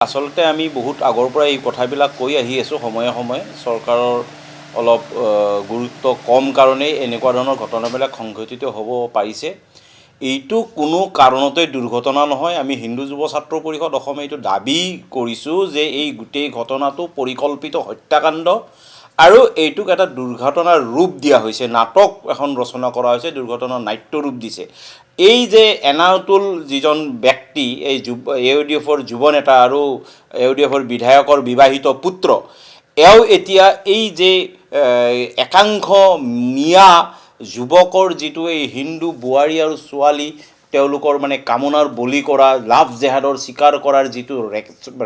আচলতে আমি বহুত আগৰ পৰা এই কথাবিলাক কৈ আহি আছোঁ সময়ে সময়ে চৰকাৰৰ অলপ গুৰুত্ব কম কাৰণেই এনেকুৱা ধৰণৰ ঘটনাবিলাক সংঘটিত হ'ব পাৰিছে। এইটো কোনো কাৰণতে দুৰ্ঘটনা নহয়। আমি হিন্দু যুৱ ছাত্ৰ পৰিষদ অসমে এইটো দাবী কৰিছোঁ যে এই গোটেই ঘটনাটো পৰিকল্পিত হত্যাকাণ্ড আৰু এইটোক এটা দুৰ্ঘটনাৰ ৰূপ দিয়া হৈছে, নাটক এখন ৰচনা কৰা হৈছে, দুৰ্ঘটনাৰ নাট্য ৰূপ দিছে। এই যে এনাউতুল যিজন ব্যক্তি এই AUDF-ৰ যুৱ নেতা আৰু AUDF-ৰ বিধায়কৰ বিবাহিত পুত্ৰ, এওঁ এতিয়া এই যে একাংশ মিয়া যুৱকৰ যিটো এই হিন্দু বোৱাৰী আৰু ছোৱালী তেওঁলোকৰ মানে কামনাৰ বলি কৰা, লাভ জেহাদৰ স্বীকাৰ কৰাৰ যিটো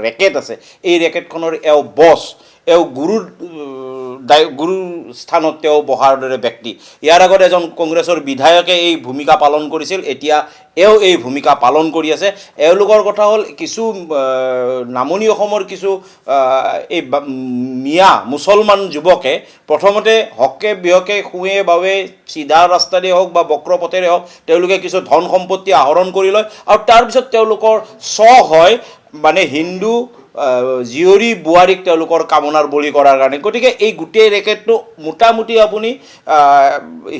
ৰেকেট আছে, এই ৰেকেটখনৰ এওঁ বছ, এওঁ গুৰু স্থানত তেওঁ বহাৰ দৰে ব্যক্তি। ইয়াৰ আগত এজন কংগ্ৰেছৰ বিধায়কে এই ভূমিকা পালন কৰিছিল, এতিয়া এওঁ এই ভূমিকা পালন কৰি আছে। এওঁলোকৰ কথা হ'ল কিছু নামনি অসমৰ কিছু এই মিয়া মুছলমান যুৱকে প্ৰথমতে হকে বিহকে শুৱে বাৱে চিধা ৰাস্তাৰে হওক বা বক্ৰ পথেৰে হওক তেওঁলোকে কিছু ধন সম্পত্তি আহৰণ কৰি লয় আৰু তাৰপিছত তেওঁলোকৰ হয় মানে হিন্দু জীয়ৰী বোৱাৰীক তেওঁলোকৰ কামনাৰ বলি কৰাৰ কাৰণে। গতিকে এই গোটেই ৰেকেটটো মোটামুটি আপুনি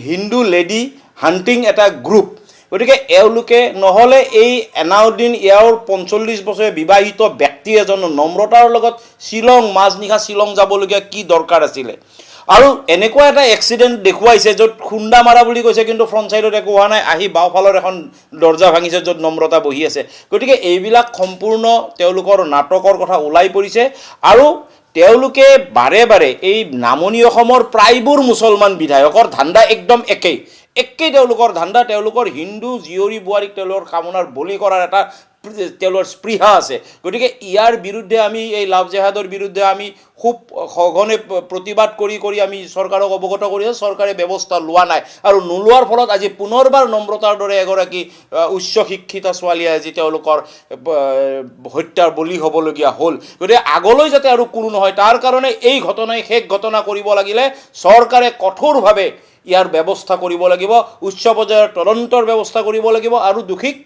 হিন্দু লেডি হাণ্টিং এটা গ্ৰুপ। গতিকে এওঁলোকে নহ'লে এই এনাউদ্দিন এওঁৰ 45 বছৰীয়া বিবাহিত ব্যক্তি এজন নম্ৰতাৰ লগত মাজনিশা শ্বিলং যাবলগীয়া কি দৰকাৰ আছিলে? আৰু এনেকুৱা এটা এক্সিডেণ্ট দেখুৱাইছে য'ত খুন্দা মাৰা বুলি কৈছে, কিন্তু ফ্ৰণ্ট ছাইডত একো হোৱা নাই, আহি বাওঁফালৰ এখন দৰ্জা ভাঙিছে য'ত নম্ৰতা বহি আছে। গতিকে এইবিলাক সম্পূৰ্ণ তেওঁলোকৰ নাটকৰ কথা ওলাই পৰিছে আৰু তেওঁলোকে বাৰে বাৰে এই নামনি অসমৰ প্ৰায়বোৰ মুছলমান বিধায়কৰ ধান্দা একদম একেই তেওঁলোকৰ ধান্দা। তেওঁলোকৰ হিন্দু জীয়ৰী বোৱাৰীক তেওঁলোকৰ কামনাৰ বলি কৰাৰ এটা তেওঁলোকৰ স্পৃহা আছে। গতিকে ইয়াৰ বিৰুদ্ধে আমি এই লাভ জেহাদৰ বিৰুদ্ধে আমি খুব সঘনে প্ৰতিবাদ কৰি আমি চৰকাৰক অৱগত কৰি আছোঁ। চৰকাৰে ব্যৱস্থা লোৱা নাই আৰু নোলোৱাৰ ফলত আজি পুনৰবাৰ নম্ৰতাৰ দৰে এগৰাকী উচ্চ শিক্ষিত ছোৱালীয়ে আজি তেওঁলোকৰ হত্যাৰ বলি হ'বলগীয়া হ'ল। গতিকে আগলৈ যাতে আৰু কোনো নহয় তাৰ কাৰণে এই ঘটনাই শেষ ঘটনা কৰিব লাগিলে চৰকাৰে কঠোৰভাৱে ইয়াৰ ব্যৱস্থা কৰিব লাগিব, উচ্চ পৰ্যায়ৰ তদন্তৰ ব্যৱস্থা কৰিব লাগিব আৰু দোষীক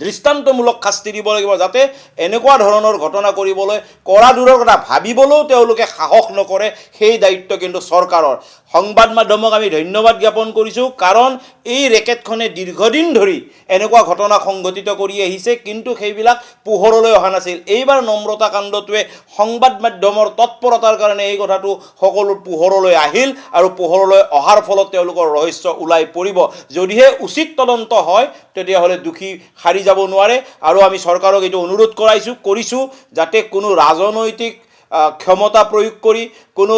দৃষ্টান্তমূলক শাস্তি দিব লাগিব, যাতে এনেকুৱা ধৰণৰ ঘটনা কৰিবলৈ কৰা দূৰৰ কথা ভাবিবলৈও তেওঁলোকে সাহস নকৰে। সেই দায়িত্ব কিন্তু চৰকাৰৰ। সংবাদ মাধ্যমক আমি ধন্যবাদ জ্ঞাপন কৰিছোঁ, কাৰণ এই ৰেকেটখনে দীৰ্ঘদিন ধৰি এনেকুৱা ঘটনা সংঘটিত কৰি আহিছে, কিন্তু সেইবিলাক পোহৰলৈ অহা নাছিল। এইবাৰ নম্ৰতা কাণ্ডটোৱে সংবাদ মাধ্যমৰ তৎপৰতাৰ কাৰণে এই কথাটো সকলো পোহৰলৈ আহিল আৰু পোহৰলৈ অহাৰ ফলত তেওঁলোকৰ ৰহস্য ওলাই পৰিব। যদিহে উচিত তদন্ত হয় তেতিয়াহ'লে দোষী সাৰি যাব নোৱাৰে। আৰু আমি চৰকাৰক এইটো অনুৰোধ কৰিছোঁ যাতে কোনো ৰাজনৈতিক ক্ষমতা প্ৰয়োগ কৰি কোনো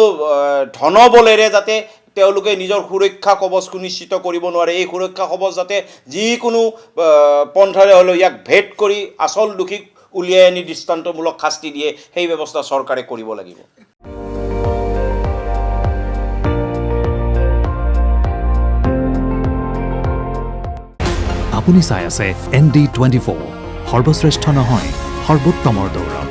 ধনবলেৰে যাতে তেওঁলোকে নিজৰ সুৰক্ষা কৱচ সুনিশ্চিত কৰিব নোৱাৰে। এই সুৰক্ষা কৱচ যাতে যিকোনো পন্থাৰে হ'লেও ইয়াক ভেদ কৰি আচল দোষীক উলিয়াই আনি দৃষ্টান্তমূলক শাস্তি দিয়ে, সেই ব্যৱস্থা চৰকাৰে কৰিব লাগিব। আপুনি চাই আছে ND24, সৰ্বশ্ৰেষ্ঠ নহয় সৰ্বোত্তমৰ দৌৰ।